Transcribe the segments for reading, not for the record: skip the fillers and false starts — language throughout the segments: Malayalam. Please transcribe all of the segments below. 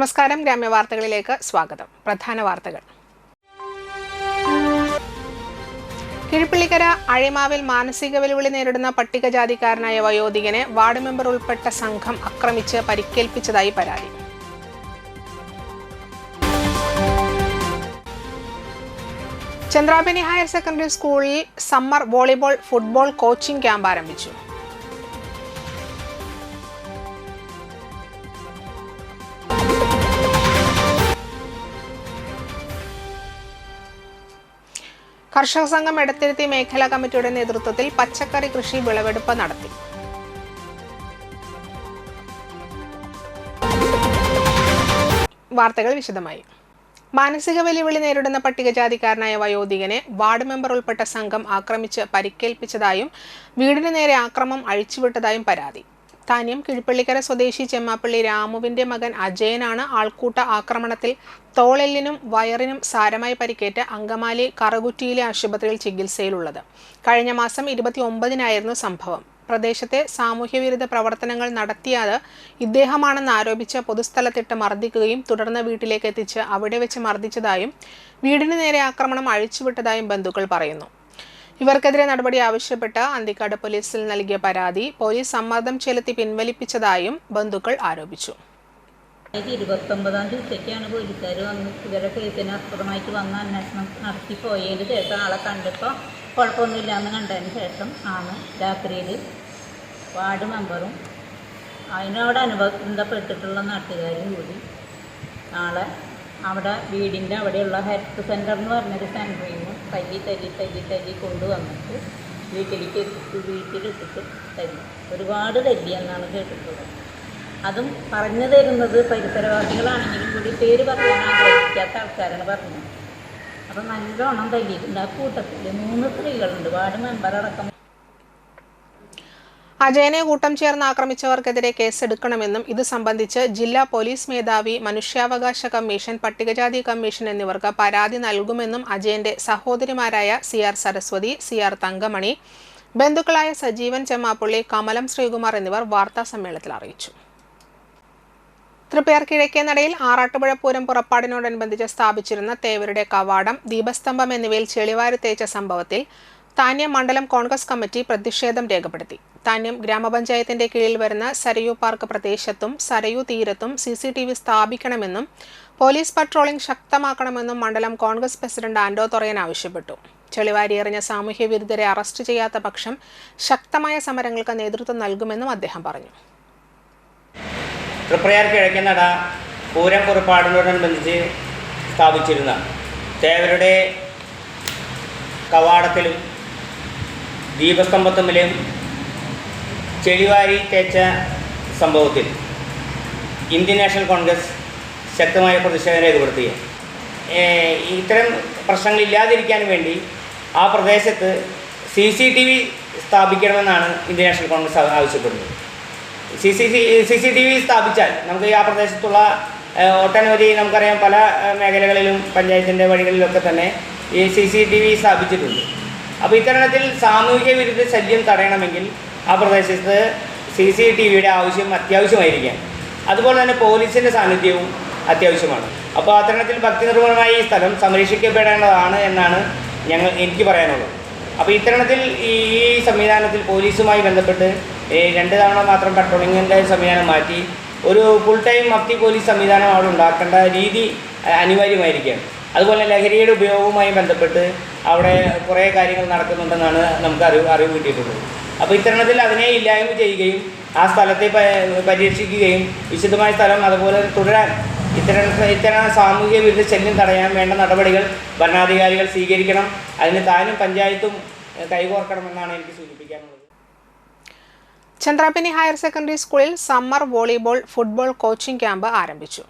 നമസ്കാരം, ഗ്രാമ്യ വാർത്തകളിലേക്ക് സ്വാഗതം. പ്രധാന വാർത്തകൾ. കിഴിപ്പള്ളിക്കര അഴിമാവിൽ മാനസിക വെല്ലുവിളി നേരിടുന്ന പട്ടികജാതിക്കാരനായ വയോധികനെ വാർഡ് മെമ്പർ ഉൾപ്പെട്ട സംഘം ആക്രമിച്ച് പരിക്കേൽപ്പിച്ചതായി പരാതി. ചന്ദ്രാപിനി ഹയർ സെക്കൻഡറി സ്കൂളിൽ summer volleyball, football coaching camp ആരംഭിച്ചു. കർഷക സംഘം എടത്തിരുത്തി മേഖലാ കമ്മിറ്റിയുടെ നേതൃത്വത്തിൽ പച്ചക്കറി കൃഷി വിളവെടുപ്പ് നടത്തി. വാർത്തകൾ വിശദമായി. മാനസിക വെല്ലുവിളി നേരിടുന്ന പട്ടികജാതിക്കാരനായ വയോധികനെ വാർഡ് മെമ്പർ ഉൾപ്പെട്ട സംഘം ആക്രമിച്ച് പരിക്കേൽപ്പിച്ചതായും വീടിന് നേരെ ആക്രമം അഴിച്ചുവിട്ടതായും പരാതി. താന്യം കിഴിപ്പള്ളിക്കര സ്വദേശി ചെമ്മാപ്പള്ളി രാമുവിന്റെ മകൻ അജയനാണ് ആൾക്കൂട്ട ആക്രമണത്തിൽ തോളെല്ലിനും വയറിനും സാരമായി പരിക്കേറ്റ് അങ്കമാലി കറുകുറ്റിയിലെ ആശുപത്രിയിൽ ചികിത്സയിലുള്ളത്. കഴിഞ്ഞ മാസം 29-നായിരുന്നു സംഭവം. പ്രദേശത്തെ സാമൂഹ്യവിരുദ്ധ പ്രവർത്തനങ്ങൾ നടത്തിയത് ഇദ്ദേഹമാണെന്ന് ആരോപിച്ച് പൊതുസ്ഥലത്തിട്ട് മർദ്ദിക്കുകയും തുടർന്ന് വീട്ടിലേക്ക് എത്തിച്ച് അവിടെ വെച്ച് മർദ്ദിച്ചതായും വീടിന് നേരെ ആക്രമണം അഴിച്ചുവിട്ടതായും ബന്ധുക്കൾ പറയുന്നു. ഇവർക്കെതിരെ നടപടി ആവശ്യപ്പെട്ട് അന്തിക്കാട് പോലീസിൽ നൽകിയ പരാതി പോലീസ് സമ്മർദ്ദം ചെലുത്തി പിൻവലിപ്പിച്ചതായും ബന്ധുക്കൾ ആരോപിച്ചു. 29-ാം തീയതിക്കാണ് പോലീസുകാർ വന്ന് ഇവരെ കേസിന് അസ്പദമായിട്ട് വന്ന അന്വേഷണം നടത്തി പോയതിന് ശേഷം ആളെ കണ്ടപ്പോൾ കുഴപ്പമൊന്നുമില്ല എന്ന് കണ്ടതിന് ശേഷം ആണ് രാത്രിയിൽ വാർഡ് മെമ്പറും അതിനോട് അനുബന്ധപ്പെട്ടിട്ടുള്ള നാട്ടുകാരും കൂടി നാളെ അവിടെ വീടിൻ്റെ അവിടെയുള്ള ഹെൽത്ത് സെൻ്റർ എന്ന് പറഞ്ഞൊരു സെൻ്ററിൽ നിന്ന് തല്ലി കൊണ്ടുവന്നിട്ട് വീട്ടിലിട്ടിട്ട് തല്ലി. ഒരുപാട് തല്ലി എന്നാണ് കേട്ടിട്ടുള്ളത്. അതും പറഞ്ഞു തരുന്നത് പരിസരവാസികളാണെങ്കിലും കൂടി പേര് പറയാൻ ആഗ്രഹിക്കാത്ത ആൾക്കാരാണ് പറഞ്ഞത്. അപ്പം നല്ലോണം തല്ലിയിട്ടുണ്ട്. ആ കൂട്ടത്തിൽ 3 സ്ത്രീകളുണ്ട്, വാർഡ് മെമ്പറടക്കം. അജയനെ കൂട്ടം ചേർന്ന് ആക്രമിച്ചവർക്കെതിരെ കേസെടുക്കണമെന്നും ഇത് സംബന്ധിച്ച് ജില്ലാ പോലീസ് മേധാവി, മനുഷ്യാവകാശ കമ്മീഷൻ, പട്ടികജാതി കമ്മീഷൻ എന്നിവർക്ക് പരാതി നൽകുമെന്നും അജയന്റെ സഹോദരിമാരായ CR സരസ്വതി, CR തങ്കമണി, ബന്ധുക്കളായ സജീവൻ ചെമ്മാപ്പള്ളി, കമലം ശ്രീകുമാർ എന്നിവർ വാർത്താ സമ്മേളനത്തിൽ അറിയിച്ചു. തൃപ്പയാർ കിഴക്കേനടയിൽ ആറാട്ടുപുഴ പൂരം പുറപ്പാടിനോടനുബന്ധിച്ച് സ്ഥാപിച്ചിരുന്ന തേവരുടെ കവാടം, ദീപസ്തംഭം എന്നിവയിൽ ചെളിവാരി തേച്ച സംഭവത്തിൽ താന്യം മണ്ഡലം കോൺഗ്രസ് കമ്മിറ്റി പ്രതിഷേധം രേഖപ്പെടുത്തി. താന്യം ഗ്രാമപഞ്ചായത്തിന്റെ കീഴിൽ വരുന്ന സരയൂ പാർക്ക് പ്രദേശത്തും സരയൂ തീരത്തും CCTV സ്ഥാപിക്കണമെന്നും പോലീസ് പട്രോളിംഗ് ശക്തമാക്കണമെന്നും മണ്ഡലം കോൺഗ്രസ് പ്രസിഡന്റ് ആൻഡോ തൊറയൻ ആവശ്യപ്പെട്ടു. ചെളിവാരിയെറിഞ്ഞ സാമൂഹ്യ വിരുദ്ധരെ അറസ്റ്റ് ചെയ്യാത്ത പക്ഷം ശക്തമായ സമരങ്ങൾക്ക് നേതൃത്വം നൽകുമെന്നും അദ്ദേഹം പറഞ്ഞു. തൃപ്പയാർ കിഴക്കേനട പൂരം പുറപ്പാടിനോടനുബന്ധിച്ച് സ്ഥാപിച്ചിരുന്ന തേവരുടെ കവാടത്തിലും ദീപസ്തംഭത്തിലും ചെളിവാരി തേച്ച സംഭവത്തിൽ ഇന്ത്യൻ നാഷണൽ കോൺഗ്രസ് ശക്തമായ പ്രതിഷേധം രേഖപ്പെടുത്തുക. ഇത്തരം പ്രശ്നങ്ങൾ ഇല്ലാതിരിക്കാൻ വേണ്ടി ആ പ്രദേശത്ത് CCTV സ്ഥാപിക്കണമെന്നാണ് ഇന്ത്യൻ നാഷണൽ കോൺഗ്രസ് ആവശ്യപ്പെടുന്നത്. CCTV സ്ഥാപിച്ചാൽ നമുക്ക് ആ പ്രദേശത്തുള്ള ഒട്ടനവധി നമുക്കറിയാം പല മേഖലകളിലും പഞ്ചായത്തിൻ്റെ വഴികളിലൊക്കെ തന്നെ ഈ CCTV സ്ഥാപിച്ചിട്ടുണ്ട്. അപ്പോൾ ഇത്തരണത്തിൽ സാമൂഹിക വിരുദ്ധ ശല്യം തടയണമെങ്കിൽ ആ പ്രദേശത്ത് CCTVയുടെ ആവശ്യം അത്യാവശ്യമായിരിക്കാം. അതുപോലെ തന്നെ പോലീസിൻ്റെ സാന്നിധ്യവും അത്യാവശ്യമാണ്. അപ്പോൾ അത്തരണത്തിൽ ഭക്തിനിർഭരമായി ഈ സ്ഥലം സംരക്ഷിക്കപ്പെടേണ്ടതാണ് എന്നാണ് എനിക്ക് പറയാനുള്ളത്. അപ്പോൾ ഇത്തരണത്തിൽ ഈ സംവിധാനത്തിൽ പോലീസുമായി ബന്ധപ്പെട്ട് 2 തവണ മാത്രം പട്രോളിങ്ങിൻ്റെ സംവിധാനം മാറ്റി ഒരു ഫുൾ ടൈം മഫ്തി പോലീസ് സംവിധാനം അവിടെ ഉണ്ടാക്കേണ്ട രീതി അനിവാര്യമായിരിക്കുകയാണ്. അതുപോലെ ലഹരിയുടെ ഉപയോഗവുമായി ബന്ധപ്പെട്ട് അവിടെ കുറേ കാര്യങ്ങൾ നടക്കുന്നുണ്ടെന്നാണ് നമുക്ക് അറിവ് കിട്ടിയിട്ടുള്ളത്. അപ്പോൾ ഇത്തരണത്തിൽ അതിനെ ഇല്ലായ്മ ചെയ്യുകയും ആ സ്ഥലത്തെ പരീക്ഷിക്കുകയും വിശുദ്ധമായ സ്ഥലം അതുപോലെ തുടരാൻ ഇത്തരം സാമൂഹിക വിരുദ്ധ ശല്യം തടയാൻ വേണ്ട നടപടികൾ ഭരണാധികാരികൾ സ്വീകരിക്കണം. അതിന് താനും പഞ്ചായത്തും കൈകോർക്കണമെന്നാണ് എനിക്ക് സൂചിപ്പിക്കാനുള്ളത്. ചന്ദ്രാപിനി ഹയർ സെക്കൻഡറി സ്കൂളിൽ summer volleyball, football coaching camp ആരംഭിച്ചു.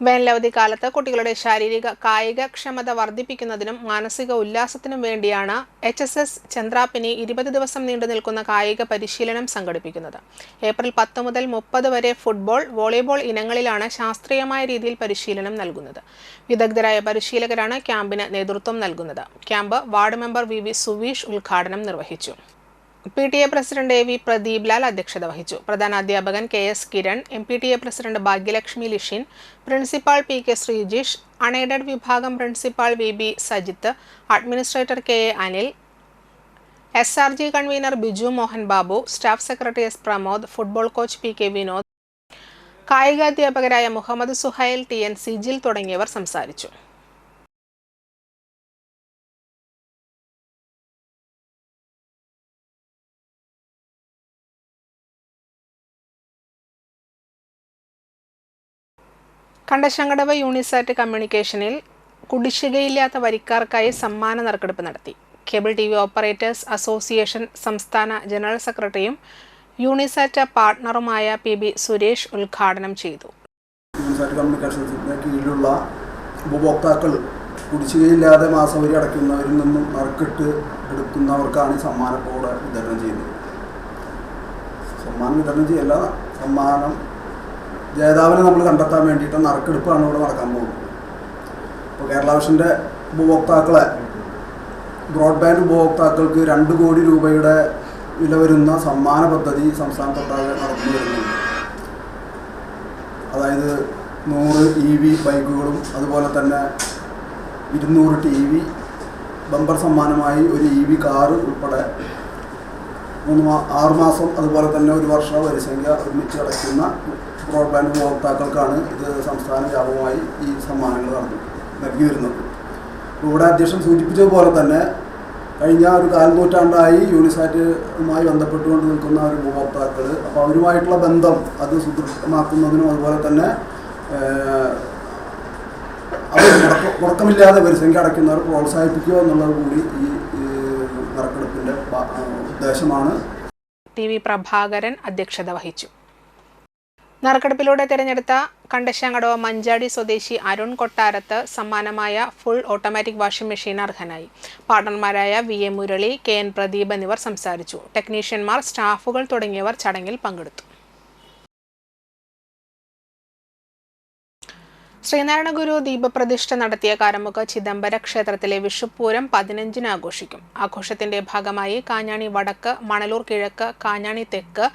വേനലവധി കാലത്ത് കുട്ടികളുടെ ശാരീരിക കായികക്ഷമത വർദ്ധിപ്പിക്കുന്നതിനും മാനസിക ഉല്ലാസത്തിനും വേണ്ടിയാണ് HSS ചന്ദ്രാപിനി 20 ദിവസം നീണ്ടു നിൽക്കുന്ന കായിക പരിശീലനം സംഘടിപ്പിക്കുന്നത്. ഏപ്രിൽ 10 മുതൽ 30 വരെ ഫുട്ബോൾ, വോളിബോൾ ഇനങ്ങളിലാണ് ശാസ്ത്രീയമായ രീതിയിൽ പരിശീലനം നൽകുന്നത്. വിദഗ്ധരായ പരിശീലകരാണ് ക്യാമ്പിന് നേതൃത്വം നൽകുന്നത്. Camp ward member VV Suveesh ഉദ്ഘാടനം നിർവഹിച്ചു. PTA president AV Pradeep Lal അധ്യക്ഷത വഹിച്ചു. പ്രധാനാധ്യാപകൻ KS Kiran, MPTA president Bhagyalakshmi Lishin, principal PK Sreejish, unaided വിഭാഗം principal VB Sajith, administrator KA Anil, SRG convener Biju Mohan Babu, staff secretary S Pramod, football coach PK Vinod, കായികാധ്യാപകരായ മുഹമ്മദ് സുഹൈൽ, TN സിജിൽ തുടങ്ങിയവർ സംസാരിച്ചു. കണ്ടശങ്കടവ് യൂണിസാറ്റ് കമ്മ്യൂണിക്കേഷനിൽ കുടിശ്ശികയില്ലാത്ത വരിക്കാർക്കായി സമ്മാന നറുക്കെടുപ്പ് നടത്തി. കേബിൾ TV ഓപ്പറേറ്റേഴ്സ് അസോസിയേഷൻ സംസ്ഥാന ജനറൽ സെക്രട്ടറിയും യൂണിസാറ്റ് പാർട്ണറുമായ PB സുരേഷ് ഉദ്ഘാടനം ചെയ്തു. യൂണിസാറ്റ് കമ്മ്യൂണിക്കേഷൻസിന്റെ കീഴിലുള്ള ഉപഭോക്താക്കൾ കുടിശ്ശികയില്ലാതെ മാസവരി അടയ്ക്കുന്നവരിൽ നിന്നും നറുക്കിട്ട് എടുക്കുന്നവർക്കാണ് ഈ സമ്മാന കോഡ് വിതരണം ചെയ്യുന്നത്. സമ്മാനം വിതരണം ചെയ്യല്ല, സമ്മാനം ജേതാവിനെ നമ്മൾ കണ്ടെത്താൻ വേണ്ടിയിട്ട് നറുക്കെടുപ്പാണ് ഇവിടെ നടക്കാൻ പോകുന്നത്. അപ്പോൾ കേരള വിഷൻ്റെ ഉപഭോക്താക്കളെ, ബ്രോഡ്ബാൻഡ് ഉപഭോക്താക്കൾക്ക് 2 കോടി രൂപയുടെ വില വരുന്ന സമ്മാന പദ്ധതി സംസ്ഥാനത്തൊട്ടാകെ നടന്നു വരുന്നുണ്ട്. അതായത് 100 EV ബൈക്കുകളും അതുപോലെ തന്നെ 200 TV, ബമ്പർ സമ്മാനമായി ഒരു EV കാറ് ഉൾപ്പെടെ 6 മാസം അതുപോലെ തന്നെ 1 വർഷ വരിസംഖ്യ ഒരുമിച്ച് അടയ്ക്കുന്ന ബ്രോഡ്ബാൻഡ് ഉപഭോക്താക്കൾക്കാണ് ഇത് സംസ്ഥാന വ്യാപകമായി ഈ സമ്മാനങ്ങൾ നൽകി വരുന്നത്. ഇവിടെ അധ്യക്ഷൻ സൂചിപ്പിച്ചതുപോലെ തന്നെ കഴിഞ്ഞ ഒരു കാൽനൂറ്റാണ്ടായി യൂണിസാറ്റുമായി ബന്ധപ്പെട്ടുകൊണ്ട് നിൽക്കുന്ന ഒരു ഉപഭോക്താക്കൾ, അപ്പോൾ അവരുമായിട്ടുള്ള ബന്ധം അത് സുദൃഢമാക്കുന്നതിനും അതുപോലെ തന്നെ അവർ മുടക്കമില്ലാതെ വരിസംഖ്യ അടയ്ക്കുന്നവർ പ്രോത്സാഹിപ്പിക്കുക എന്നുള്ളത് കൂടി ഈ നറുക്കെടുപ്പിൻ്റെ ഉദ്ദേശമാണ്. TV പ്രഭാകരൻ അധ്യക്ഷത വഹിച്ചു. നറുക്കെടുപ്പിലൂടെ തിരഞ്ഞെടുത്ത കണ്ടശങ്കടവ് മഞ്ചാടി സ്വദേശി Arun Kottarath സമ്മാനമായ full automatic washing machine അർഹനായി. പാർട്ണർമാരായ VA മുരളി, KN പ്രദീപ് എന്നിവർ സംസാരിച്ചു. ടെക്നീഷ്യന്മാർ, സ്റ്റാഫുകൾ തുടങ്ങിയവർ ചടങ്ങിൽ പങ്കെടുത്തു. ശ്രീനാരായണ ഗുരു ദീപപ്രതിഷ്ഠ നടത്തിയ കാരമുക്ക് ചിദംബര ക്ഷേത്രത്തിലെ വിഷുപ്പൂരം 15-ന് ആഘോഷിക്കും. ആഘോഷത്തിന്റെ ഭാഗമായി കാഞ്ഞാണി വടക്ക്, മണലൂർ കിഴക്ക്, കാഞ്ഞാണി തെക്ക്,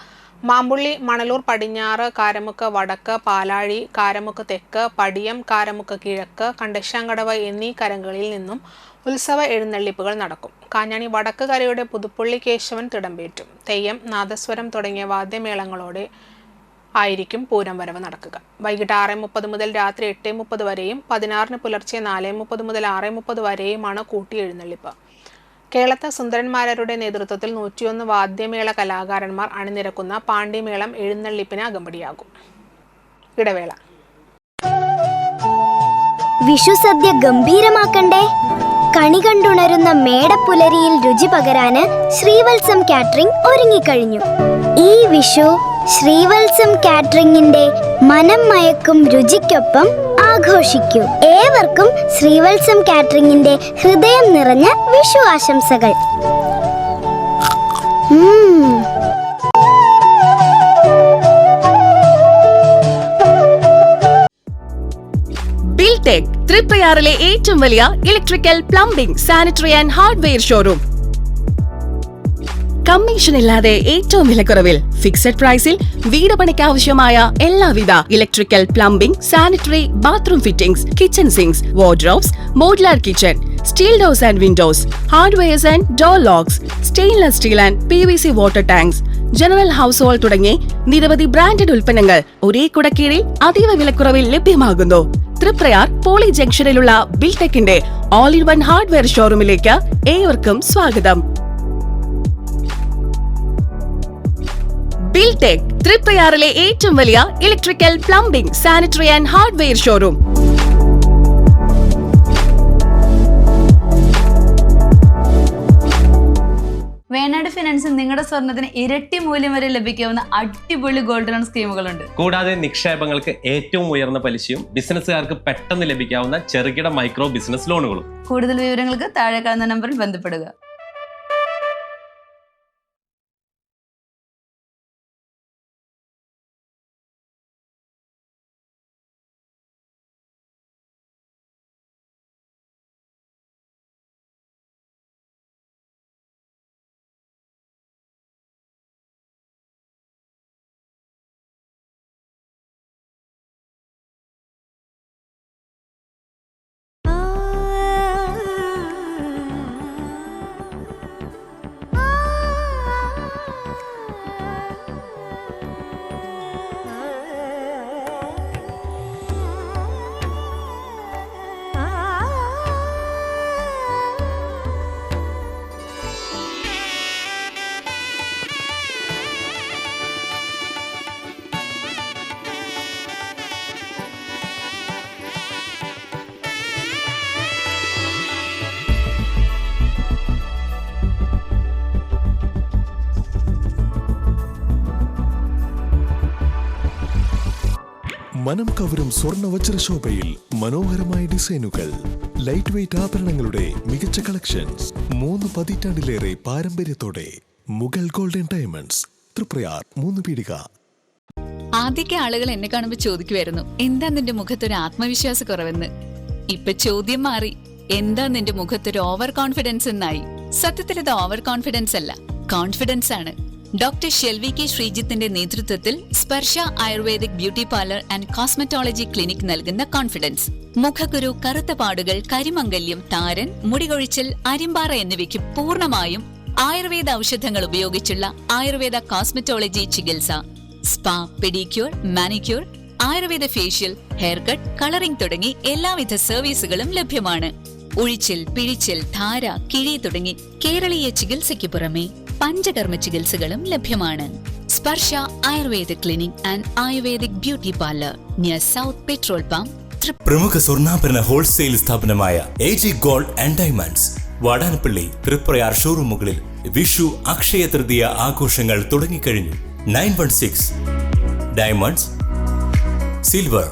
മാമ്പുള്ളി, മണലൂർ പടിഞ്ഞാറ്, കാരമുക്ക് വടക്ക്, പാലാഴി, കാരമുക്ക് തെക്ക്, പടിയം, കാരമുക്ക് കിഴക്ക്, കണ്ടശങ്കടവ് എന്നീ കരകളിൽ നിന്നും ഉത്സവ എഴുന്നള്ളിപ്പുകൾ നടക്കും. കാഞ്ഞാണി വടക്ക് കരയുടെ പുതുപ്പള്ളി കേശവൻ തിടമ്പേറ്റും. തെയ്യം, നാദസ്വരം തുടങ്ങിയ വാദ്യമേളങ്ങളോടെ ആയിരിക്കും പൂരം വരവ് നടക്കുക. വൈകിട്ട് 6:30 മുതൽ രാത്രി 8:30 വരെയും 16-ന് പുലർച്ചെ 4:30 മുതൽ 6:30 വരെയുമാണ് കൂട്ടി എഴുന്നള്ളിപ്പ്. കേളത്ത് സുന്ദരന്മാരുടെ നേതൃത്വത്തിൽ 101 വാദ്യമേള കലാകാരന്മാർ അണിനിരക്കുന്ന പാണ്ടിമേളം എഴുന്നള്ളിപ്പിന് അകമ്പടിയാകും. ഇടവേള. വിഷുസദ്യ ഗംഭീരമാക്കണ്ടേ? കണി കണ്ടുണരുന്ന മേടപ്പുലരിയിൽ രുചി പകരാന് ശ്രീവത്സം കാറ്ററിംഗ് ഒരുങ്ങിക്കഴിഞ്ഞു. ഈ വിഷു ശ്രീവത്സം കാറ്ററിംഗിന്റെ മനം മയക്കും രുചിക്കൊപ്പം ആഘോഷിക്കൂ. ഏവർക്കും ശ്രീവത്സം കാറ്ററിംഗിന്റെ ഹൃദയം നിറഞ്ഞ വിഷു ആശംസകൾ. ബിൽടെക് തൃപ്രയാറിലെ ഏറ്റവും വലിയ electrical, plumbing, sanitary and hardware showroom. Commission ഇല്ലാതെ ഏറ്റവും വിലക്കുറവിൽ ഫിക്സഡ് പ്രൈസിൽ വീട് പണിക്ക് ആവശ്യമായ എല്ലാവിധ electrical, plumbing, sanitary, bathroom fittings, kitchen sinks, wardrobes, modular kitchen, steel doors and windows, hardwares and door locks, stainless steel and PVC water tanks, general household തുടങ്ങി നിരവധി ബ്രാൻഡഡ് ഉൽപ്പന്നങ്ങൾ ഒരേ കുടക്കീഴിൽ അതീവ വിലക്കുറവിൽ ലഭ്യമാകുന്നു. തൃപ്രയാർ പോളി ജംഗ്ഷനിലുള്ള ബിൽടെക്കിന്റെ ഓൾ ഇൻ വൺ ഹാർഡ്വെയർ ഷോറൂമിലേക്ക് ഏവർക്കും സ്വാഗതം. ബിൽടെക് തൃപ്രയാറിലെ ഏറ്റവും വലിയ electrical, plumbing, sanitary and hardware showroom. Venad ഫിനാൻസിൽ നിങ്ങളുടെ സ്വർണ്ണത്തിന് ഇരട്ടി മൂല്യം വരെ ലഭിക്കാവുന്ന അടിപൊളി ഗോൾഡ് ലോൺ സ്കീമുകളുണ്ട്. കൂടാതെ നിക്ഷേപങ്ങൾക്ക് ഏറ്റവും ഉയർന്ന പലിശയും ബിസിനസ്സുകാർക്ക് പെട്ടെന്ന് ലഭിക്കാവുന്ന ചെറുകിട മൈക്രോ ബിസിനസ് ലോണുകളും. കൂടുതൽ വിവരങ്ങൾക്ക് താഴെ കാണുന്ന നമ്പറിൽ ബന്ധപ്പെടുക. മനം കവരും സ്വർണ്ണ വജ്രശോഭയിൽ മനോഹരമായ ഡിസൈനുകൾ, ലൈറ്റ് വെയ്റ്റ് ആഭരണങ്ങളുടെ മികച്ച കളക്ഷൻസ്, 3 പതിറ്റാണ്ടിലേറെ പാരമ്പര്യത്തോടെ മുഗൾ ഗോൾഡൻ ഡയമണ്ട്സ്, തൃപ്രയാർ 3 പീടിക. ആദ്യമൊക്കെ ആളുകൾ എന്നെ കാണുമ്പോൾ ചോദിക്കുമായിരുന്നു, എന്താ നിന്റെ മുഖത്തൊരു ആത്മവിശ്വാസ കുറവെന്ന്. ഇപ്പൊ ചോദ്യം മാറി, എന്താ നിന്റെ മുഖത്തൊരു ഓവർ കോൺഫിഡൻസ് എന്നായി. സത്യത്തിൽ ഇത് ഓവർ കോൺഫിഡൻസ് അല്ല, കോൺഫിഡൻസ് ആണ്. ഡോക്ടർ ഷെൽവി കെ ശ്രീജിത്തിന്റെ നേതൃത്വത്തിൽ Sparsha ayurvedic beauty parlour and cosmetology clinic നൽകുന്ന കോൺഫിഡൻസ്. മുഖക്കുരു, കറുത്ത പാടുകൾ, കരിമംഗല്യം, താരൻ, മുടികൊഴിച്ചൽ, അരിമ്പാറ എന്നിവയ്ക്ക് പൂർണ്ണമായും ആയുർവേദ ഔഷധങ്ങൾ ഉപയോഗിച്ചുള്ള ആയുർവേദ കോസ്മെറ്റോളജി ചികിത്സ. Spa, pedicure, manicure, Ayurveda facial, hair cut, colouring തുടങ്ങി എല്ലാവിധ സർവീസുകളും ലഭ്യമാണ്. ഉഴിച്ചിൽ, പിഴിച്ചിൽ, ധാര, കിഴി തുടങ്ങി കേരളീയ ചികിത്സയ്ക്ക് പുറമെ പഞ്ചകർമ്മ ചികിത്സകളും ലഭ്യമാണ്. Sparsha Ayurveda clinic and ayurvedic beauty parlour near south petrol pump. പ്രമുഖ സ്വർണ്ണാഭരണ ഹോൾസെയിൽ സ്ഥാപനമായ AG gold and diamonds, Vadanappally, Triprayar ഷോറൂമുകളിൽ വിഷു, അക്ഷയ തൃതീയ ആഘോഷങ്ങൾ തുടങ്ങിക്കഴിഞ്ഞു. 916 ഡയമണ്ട്സ്, സിൽവർ,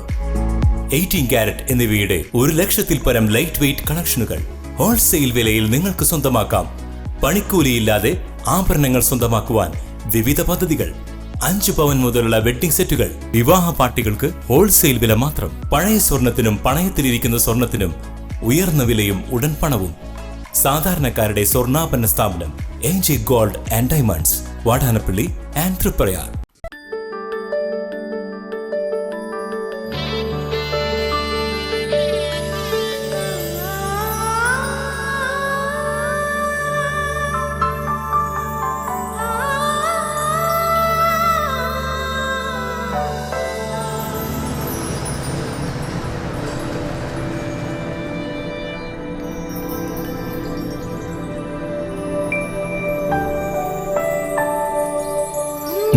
18 കാരറ്റ് എന്നിവയുടെ 1 ലക്ഷത്തിൽ പരം ലൈറ്റ് വെയ്റ്റ് കളക്ഷനുകൾ ഹോൾസെയിൽ വിലയിൽ നിങ്ങൾക്ക് സ്വന്തമാക്കാം. പണിക്കൂലിയില്ലാതെ ആഭരണങ്ങൾ സ്വന്തമാക്കുവാൻ വിവിധ പദ്ധതികൾ. 5 പവൻ മുതലുള്ള വെഡ്ഡിംഗ് സെറ്റുകൾ. വിവാഹ പാർട്ടികൾക്ക് ഹോൾസെയിൽ വില മാത്രം. പഴയ സ്വർണത്തിനും പണയത്തിലിരിക്കുന്ന സ്വർണത്തിനും ഉയർന്ന വിലയും ഉടൻ പണവും. സാധാരണക്കാരുടെ സ്വർണ്ണാഭരണ സ്ഥാപനം AG gold and diamonds, Vadanappally and Triprayar.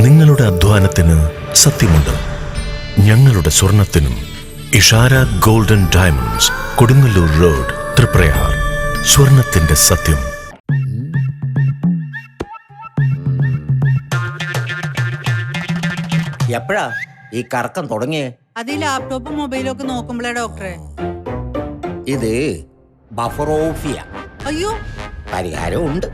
നിങ്ങളുടെ അധ്വാനത്തിന് സത്യമുണ്ട്, ഞങ്ങളുടെ സ്വർണത്തിനും. Ishara golden diamonds, Kodungallur road, Triprayar. സ്വർണത്തിന്റെ സത്യം. എപ്പോഴാ ഈ കറക്കം തുടങ്ങിയേ? അത് ഈ ലാപ്ടോപ്പും മൊബൈലും ഒക്കെ നോക്കുമ്പോഴേ ഡോക്ടറെ. ഇത് ബഫറോഫിയ. അയ്യോ, പരിഹാരം ഉണ്ട്.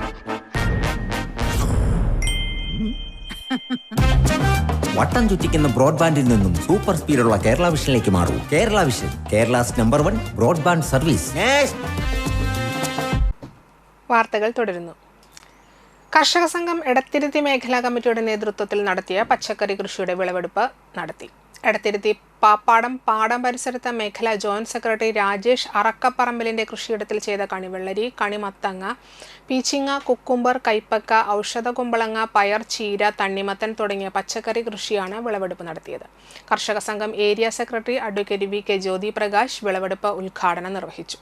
വട്ടം ചുറ്റിക്കുന്ന ബ്രോഡ്ബാൻഡിൽ നിന്നും സൂപ്പർ സ്പീഡുള്ള കേരള വിഷനിലേക്ക് മാറൂ. Kerala vision, Kerala's number 1 broadband service. വാർത്തകൾ തുടരുന്നു. കർഷക സംഘം എടത്തിരുത്തി മേഖലാ കമ്മിറ്റിയുടെ നേതൃത്വത്തിൽ നടത്തിയ പച്ചക്കറി കൃഷിയുടെ വിളവെടുപ്പ് നടത്തി. എടത്തിരുത്തി പാപ്പാടം പാടം പരിസരത്തെ മേഖലാ ജോയിന്റ് സെക്രട്ടറി രാജേഷ് അറക്കപ്പറമ്പിലിന്റെ കൃഷിയിടത്തിൽ ചെയ്ത കണിവെള്ളരി, കണിമത്തങ്ങ, പീച്ചിങ്ങ, കുക്കുംബർ, കൈപ്പക്ക, ഔഷധ കുമ്പളങ്ങ, പയർ, ചീര, തണ്ണിമത്തൻ തുടങ്ങിയ പച്ചക്കറി കൃഷിയാണ് വിളവെടുപ്പ് നടത്തിയത്. കർഷക സംഘം area secretary advocate VK Jyothi Prakash വിളവെടുപ്പ് ഉദ്ഘാടനം നിർവഹിച്ചു.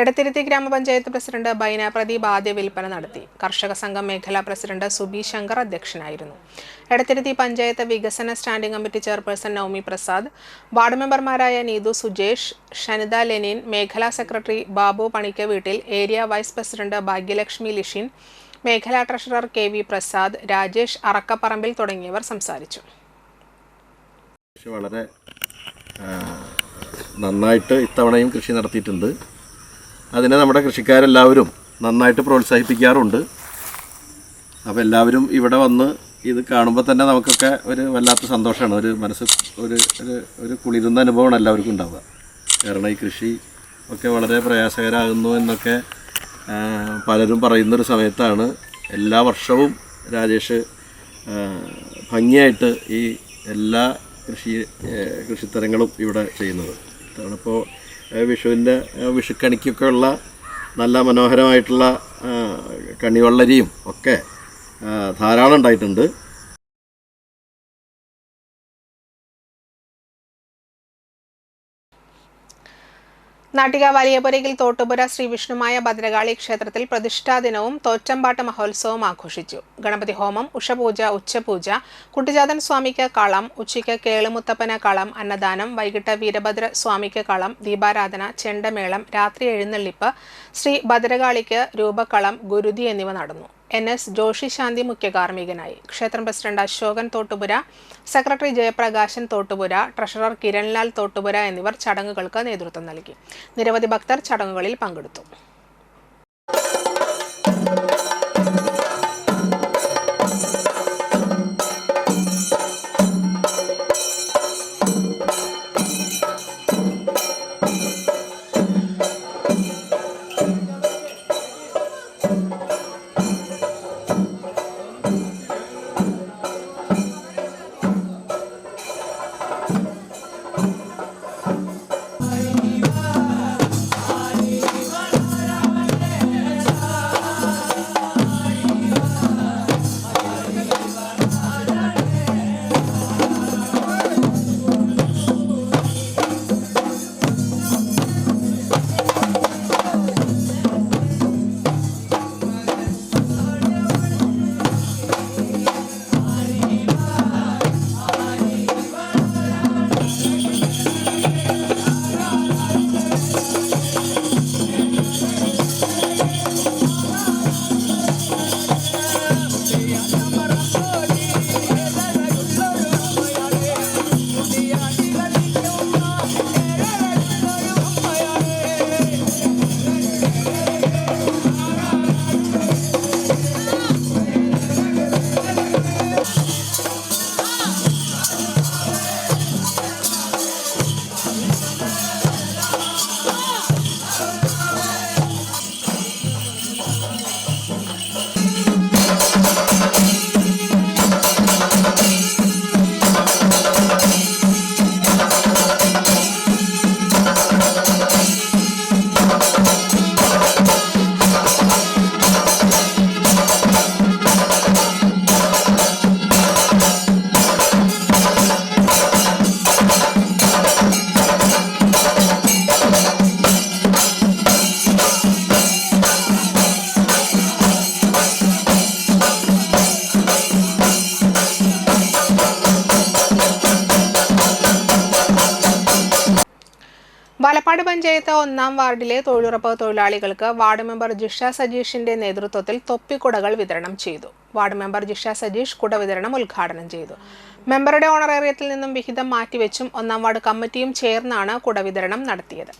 എടത്തിരുത്തി ഗ്രാമപഞ്ചായത്ത് പ്രസിഡന്റ് ബൈന പ്രദീപ് ആദ്യ വിൽപ്പന നടത്തി. കർഷക സംഘം മേഖലാ പ്രസിഡന്റ് സുബി ശങ്കർ അധ്യക്ഷനായിരുന്നു. എടത്തിരുത്തി പഞ്ചായത്ത് വികസന standing committee chairperson Navami Prasad, ward മെമ്പർമാരായ നീതു സുജേഷ്, ഷനിത ലെനിൻ, മേഖലാ സെക്രട്ടറി ബാബു പണിക്ക വീട്ടിൽ, area vice president Bhagyalakshmi Lishin, മേഖലാ ട്രഷറർ KV പ്രസാദ്, രാജേഷ് അറക്കപ്പറമ്പിൽ തുടങ്ങിയവർ സംസാരിച്ചു. വളരെ നന്നായിട്ട് ഇത്തവണയും കൃഷി നടത്തിയിട്ടുണ്ട്. അതിനെ നമ്മുടെ കൃഷിക്കാരെല്ലാവരും നന്നായിട്ട് പ്രോത്സാഹിപ്പിക്കാറുണ്ട്. അപ്പോൾ എല്ലാവരും ഇവിടെ വന്ന് ഇത് കാണുമ്പോൾ തന്നെ നമുക്കൊക്കെ ഒരു വല്ലാത്ത സന്തോഷമാണ്, ഒരു മനസ്സ് ഒരു കുളിരുന്ന അനുഭവമാണ് എല്ലാവർക്കും ഉണ്ടാവുക. കാരണം ഈ കൃഷി ഒക്കെ വളരെ പ്രയാസകരമാകുന്നു എന്നൊക്കെ പലരും പറയുന്നൊരു സമയത്താണ് എല്ലാ വർഷവും രാജേഷ് ഭംഗിയായിട്ട് ഈ എല്ലാ കൃഷിത്തരങ്ങളും ഇവിടെ ചെയ്യുന്നത്. ഇപ്പോൾ വിഷുക്കണിക്കൊക്കെ ഉള്ള നല്ല മനോഹരമായിട്ടുള്ള കണിവെള്ളരിയും ഒക്കെ ധാരാളം ഉണ്ടായിട്ടുണ്ട്. നാട്ടിക വലിയപുരയിൽ തോട്ടുപുര ശ്രീ വിഷ്ണുമായ ഭദ്രകാളി ക്ഷേത്രത്തിൽ പ്രതിഷ്ഠാദിനവും തോറ്റമ്പാട്ട് മഹോത്സവവും ആഘോഷിച്ചു. ഗണപതി ഹോമം, ഉഷപൂജ, ഉച്ചപൂജ, കുട്ടിജാതൻ സ്വാമിക്ക് കളം, ഉച്ചയ്ക്ക് കേളുമുത്തപ്പന കളം, അന്നദാനം, വൈകിട്ട് വീരഭദ്ര സ്വാമിക്ക് കളം, ദീപാരാധന, ചെണ്ടമേളം, രാത്രി എഴുന്നള്ളിപ്പ്, ശ്രീ ഭദ്രകാളിക്ക് രൂപക്കളം, ഗുരുതി എന്നിവ നടന്നു. NS ജോഷി ശാന്തി മുഖ്യ കാർമ്മികനായി. ക്ഷേത്രം president Ashokan Thottupura, secretary Jayaprakashan Thottupura, treasurer Kiranlal Thottupura എന്നിവർ ചടങ്ങുകൾക്ക് നേതൃത്വം നൽകി. നിരവധി ഭക്തർ ചടങ്ങുകളിൽ പങ്കെടുത്തു. പാലക്കാട് പഞ്ചായത്ത് 1-ാം വാർഡിലെ തൊഴിലുറപ്പ് തൊഴിലാളികൾക്ക് വാർഡ് മെമ്പർ ജിഷ സജീഷിന്റെ നേതൃത്വത്തിൽ തൊപ്പിക്കുടകൾ വിതരണം ചെയ്തു. വാർഡ് മെമ്പർ ജിഷ സജീഷ് കുട വിതരണം ഉദ്ഘാടനം ചെയ്തു. മെമ്പറുടെ ഓണറേറിയത്തിൽ നിന്നും വിഹിതം മാറ്റിവെച്ചും 1-ാം വാർഡ് കമ്മിറ്റിയും ചേർന്നാണ് കുട വിതരണം നടത്തിയത്.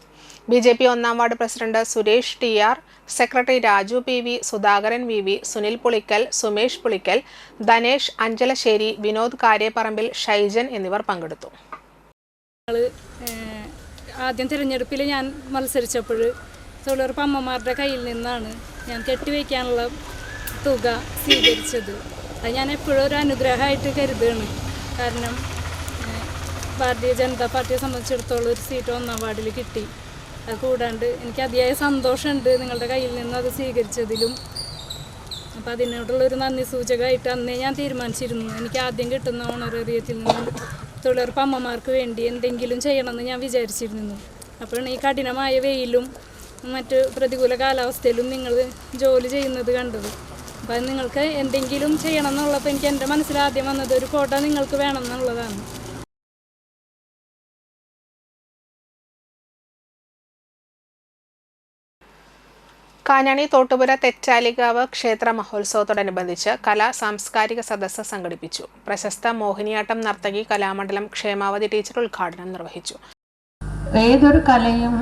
BJP 1-ാം ward president Suresh TR, secretary Raju PV, Sudhakaran VV, Sunil Pulickal, Sumesh Pulickal, Dhanesh Anchalassery, Vinod Kariyaparambil, Shaijan എന്നിവർ പങ്കെടുത്തു. ആദ്യം തിരഞ്ഞെടുപ്പിൽ ഞാൻ മത്സരിച്ചപ്പോൾ തൊഴിലുറപ്പ് അമ്മമാരുടെ കയ്യിൽ നിന്നാണ് ഞാൻ കെട്ടിവയ്ക്കാനുള്ള തുക സ്വീകരിച്ചത്. അത് ഞാൻ എപ്പോഴും ഒരു അനുഗ്രഹമായിട്ട് കരുതുകയാണ്. കാരണം ഭാരതീയ ജനതാ പാർട്ടിയെ സംബന്ധിച്ചിടത്തോളം ഒരു സീറ്റ് 1-ാം വാർഡിൽ കിട്ടി. അത് കൂടാണ്ട് എനിക്ക് അതിയായ സന്തോഷമുണ്ട് നിങ്ങളുടെ കയ്യിൽ നിന്ന് അത് സ്വീകരിച്ചതിലും. അപ്പോൾ അതിനോടുള്ളൊരു നന്ദി സൂചകമായിട്ട് അന്നേ ഞാൻ തീരുമാനിച്ചിരുന്നു എനിക്ക് ആദ്യം കിട്ടുന്ന ഓണറേറിയത്തിൽ നിന്ന് തൊഴിലുറപ്പ് അമ്മമാർക്ക് വേണ്ടി എന്തെങ്കിലും ചെയ്യണമെന്ന് ഞാൻ വിചാരിച്ചിരുന്നു. അപ്പോഴാണ് ഈ കഠിനമായ വെയിലും മറ്റ് പ്രതികൂല കാലാവസ്ഥയിലും നിങ്ങൾ ജോലി ചെയ്യുന്നത് കണ്ടത്. അപ്പം നിങ്ങൾക്ക് എന്തെങ്കിലും ചെയ്യണം എന്നുള്ളപ്പോൾ എനിക്ക് എൻ്റെ മനസ്സിൽ ആദ്യം വന്നത് ഒരു കോട്ട നിങ്ങൾക്ക് വേണം എന്നുള്ളതാണ്. കാഞ്ഞാണി തോട്ടുപുര തെറ്റാലിക്കാവ് ക്ഷേത്ര മഹോത്സവത്തോടനുബന്ധിച്ച് കലാ സാംസ്കാരിക സദസ്സ് സംഘടിപ്പിച്ചു. പ്രശസ്ത മോഹിനിയാട്ടം നർത്തകി കലാമണ്ഡലം ക്ഷേമാവതി ടീച്ചർ ഉദ്ഘാടനം നിർവഹിച്ചു. ഏതൊരു കലയും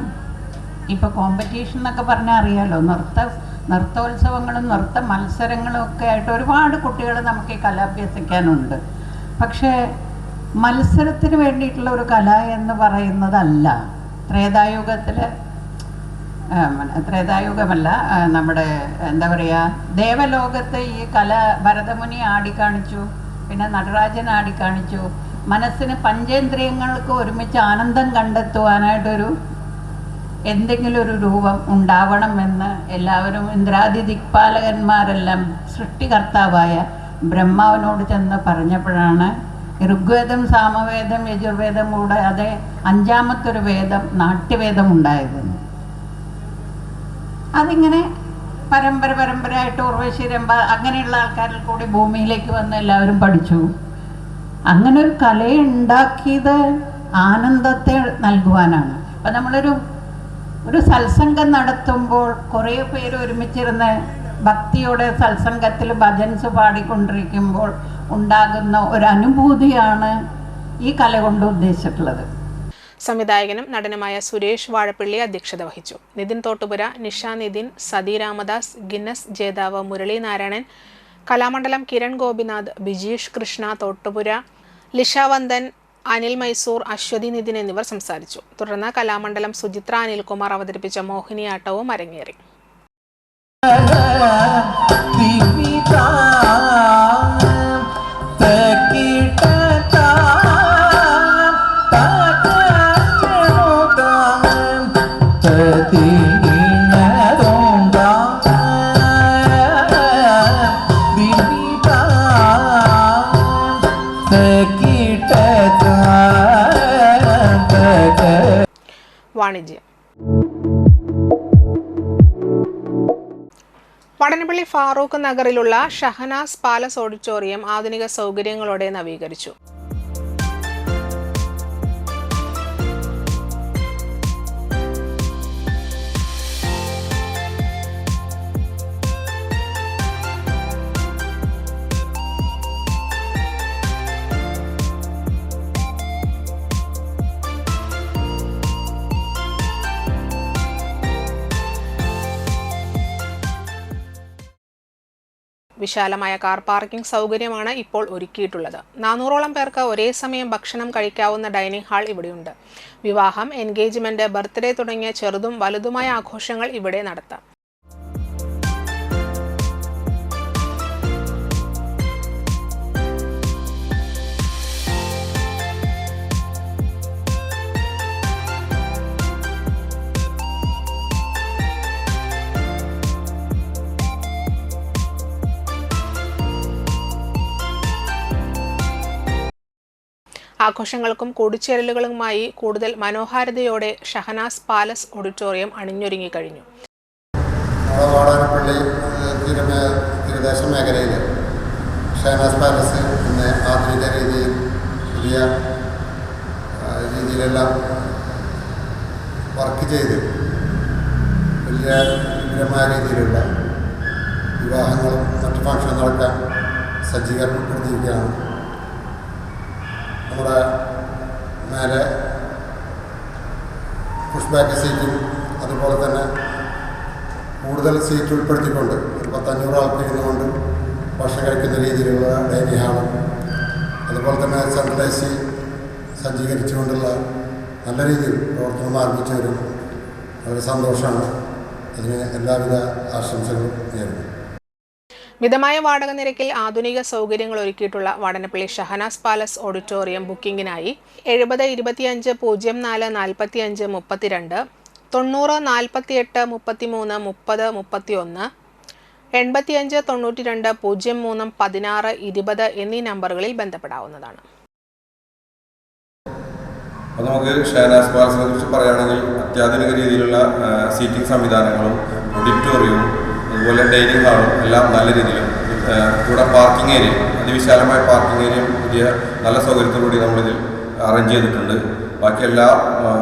ഇപ്പോൾ കോമ്പറ്റീഷൻ എന്നൊക്കെ പറഞ്ഞാൽ അറിയാലോ, നൃത്തോത്സവങ്ങളും നൃത്ത മത്സരങ്ങളും ഒക്കെ ആയിട്ട് ഒരുപാട് കുട്ടികൾ നമുക്ക് ഈ കല അഭ്യസിക്കാനുണ്ട്. പക്ഷേ മത്സരത്തിന് വേണ്ടിയിട്ടുള്ള ഒരു കല എന്ന് പറയുന്നതല്ല. ത്രേതായുഗമല്ല, നമ്മുടെ എന്താ പറയുക, ദേവലോകത്ത് ഈ കല ഭരതമുനി ആടിക്കാണിച്ചു, പിന്നെ നടരാജൻ ആടിക്കാണിച്ചു. മനസ്സിന് പഞ്ചേന്ദ്രിയങ്ങൾക്ക് ഒരുമിച്ച് ആനന്ദം കണ്ടെത്തുവാനായിട്ടൊരു എന്തെങ്കിലും ഒരു രൂപം ഉണ്ടാവണമെന്ന് എല്ലാവരും ഇന്ദ്രാദി ദിക്പാലകന്മാരെല്ലാം സൃഷ്ടികർത്താവായ ബ്രഹ്മാവിനോട് ചെന്ന് പറഞ്ഞപ്പോഴാണ് ഋഗ്വേദം, സാമവേദം, യജുർവേദം കൂടാതെ 5-മത്തൊരു വേദം നാട്യവേദം ഉണ്ടായത്. അതിങ്ങനെ പരമ്പരയായിട്ട് ഉർവശി, രംഭ അങ്ങനെയുള്ള ആൾക്കാരിൽ കൂടി ഭൂമിയിലേക്ക് വന്ന് എല്ലാവരും പഠിച്ചു. അങ്ങനെ ഒരു കലയെ ഉണ്ടാക്കിയത് ആനന്ദത്തെ നൽകുവാനാണ്. അപ്പം നമ്മളൊരു സത്സംഗം നടത്തുമ്പോൾ കുറേ പേര് ഒരുമിച്ചിരുന്ന് ഭക്തിയോടെ സത്സംഗത്തിൽ ഭജൻസ് പാടിക്കൊണ്ടിരിക്കുമ്പോൾ ഉണ്ടാകുന്ന ഒരു അനുഭൂതിയാണ് ഈ കല കൊണ്ട് ഉദ്ദേശിച്ചിട്ടുള്ളത്. സംവിധായകനും നടനുമായ സുരേഷ് വാഴപ്പിള്ളി അധ്യക്ഷത വഹിച്ചു. നിതിൻ തോട്ടുപുര, നിഷ നിതിൻ, സതി രാമദാസ്, ഗിന്നസ് ജേതാവ് മുരളി നാരായണൻ, കലാമണ്ഡലം കിരൺ ഗോപിനാഥ്, ബിജീഷ് കൃഷ്ണ തോട്ടുപുര, ലിഷാവന്ദൻ, അനിൽ മൈസൂർ, അശ്വതി നിതിൻ എന്നിവർ സംസാരിച്ചു. തുടർന്ന് കലാമണ്ഡലം സുചിത്ര അനിൽകുമാർ അവതരിപ്പിച്ച മോഹിനിയാട്ടവും അരങ്ങേറി. വാണിജ്യം. വടനപ്പള്ളി ഫാറൂഖ് നഗറിലുള്ള ഷഹനാസ് പാലസ് ഓഡിറ്റോറിയം ആധുനിക സൗകര്യങ്ങളോടെ നവീകരിച്ചു. വിശാലമായ കാർ പാർക്കിംഗ് സൗകര്യമാണ് ഇപ്പോൾ ഒരുക്കിയിട്ടുള്ളത്. 400ഓളം പേർക്ക് ഒരേ സമയം ഭക്ഷണം കഴിക്കാവുന്ന ഡൈനിങ് ഹാൾ ഇവിടെയുണ്ട്. വിവാഹം, എൻഗേജ്മെന്റ്, ബർത്ത്ഡേ തുടങ്ങിയ ചെറുതും വലുതുമായ ആഘോഷങ്ങൾ ഇവിടെ നടത്താം. ആഘോഷങ്ങൾക്കും കൂടിച്ചേരലുകളുമായി കൂടുതൽ മനോഹാരിതയോടെ ഷഹനാസ് പാലസ് ഓഡിറ്റോറിയം അണിഞ്ഞൊരുങ്ങി കഴിഞ്ഞു. വാടാനപ്പള്ളി തീരദേശ മേഖലയിൽ ഷഹനാസ് പാലസ് ഇന്ന് ആധുനിക രീതിയിൽ പുതിയ രീതിയിലെല്ലാം വർക്ക് ചെയ്ത് വലിയ വിപുലമായ രീതിയിലുള്ള വിവാഹങ്ങളും മറ്റു ഫംഗ്ഷനുകളൊക്കെ സജ്ജീകരണപ്പെടുത്തിയിരിക്കുകയാണ്. നമ്മുടെ മേലെ പുഷ് ബാക്ക് സീറ്റും അതുപോലെ തന്നെ കൂടുതൽ സീറ്റ് ഉൾപ്പെടുത്തിക്കൊണ്ട് ഒരു 500 ആൾക്ക് ഇരുന്നുകൊണ്ട് ഭക്ഷണം കഴിക്കുന്ന രീതിയിലുള്ള ഡൈനിങ് ഹാളും അതുപോലെ തന്നെ സെൻട്രൽ AC സജ്ജീകരിച്ചുകൊണ്ടുള്ള നല്ല രീതിയിൽ പ്രവർത്തനം ആരംഭിച്ചു വരും. വളരെ സന്തോഷമാണ്. അതിന് എല്ലാവിധ ആശംസകളും നേരുന്നു. മിതമായ വാടക നിരക്കിൽ ആധുനിക സൗകര്യങ്ങൾ ഒരുക്കിയിട്ടുള്ള വടനപ്പള്ളി ഷഹനാസ് പാലസ് ഓഡിറ്റോറിയം ബുക്കിംഗിനായി 70 25 04 45 32 90 48 33 30 31 85 92 03 16 20 എന്നീ നമ്പറുകളിൽ ബന്ധപ്പെടാവുന്നതാണ്. അപ്പോൾ നമുക്ക് ഷഹനാസ് പാലസിനെ കുറിച്ച് പറയുകയാണെങ്കിൽ അത്യാധുനിക രീതിയിലുള്ള സീറ്റിംഗ് സംവിധാനങ്ങളും ഓഡിറ്റോറിയവും അതുപോലെ ഡൈനിങ് ഹാളും എല്ലാം നല്ല രീതിയിലും കൂടെ പാർക്കിംഗ് ഏരിയ അതിവിശാലമായ പാർക്കിംഗ് ഏരിയയും പുതിയ നല്ല സൗകര്യത്തോടുകൂടി നമ്മളിതിൽ അറേഞ്ച് ചെയ്തിട്ടുണ്ട്. ബാക്കി എല്ലാ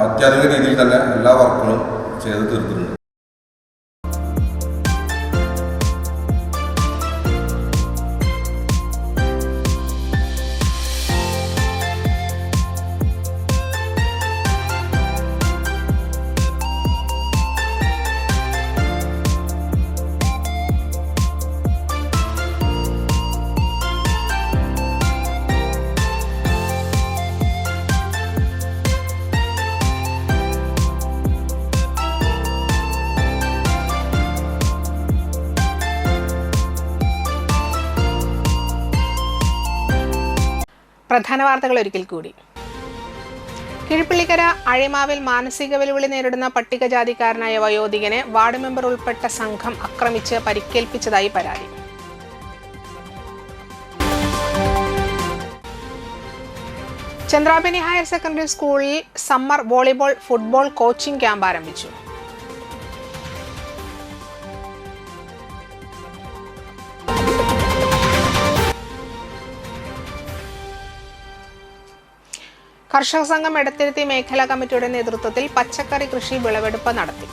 അത്യാധുനിക രീതിയിൽ തന്നെ എല്ലാ വർക്കുകളും ചെയ്ത് തീർത്തിട്ടുണ്ട്. പ്രധാന വാർത്തകൾ ഒരിക്കൽ കൂടി. കിഴിപ്പള്ളിക്കര അഴിമാവിൽ മാനസിക വെല്ലുവിളി നേരിടുന്ന പട്ടികജാതിക്കാരനായ വയോധികനെ വാർഡ് മെമ്പർ ഉൾപ്പെട്ട സംഘം ആക്രമിച്ച് പരിക്കേൽപ്പിച്ചതായി പരാതി. ചന്ദ്രാപിനി ഹയർ സെക്കൻഡറി സ്കൂളിൽ summer volleyball football coaching camp ആരംഭിച്ചു. കർഷക സംഘം എടത്തിരുത്തി മേഖലാ കമ്മിറ്റിയുടെ നേതൃത്വത്തിൽ പച്ചക്കറി കൃഷി വിളവെടുപ്പ് നടത്തി.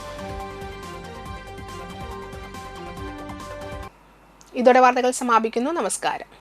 ഇതോടെ വാർത്തകൾ സമാപിക്കുന്നു. നമസ്കാരം.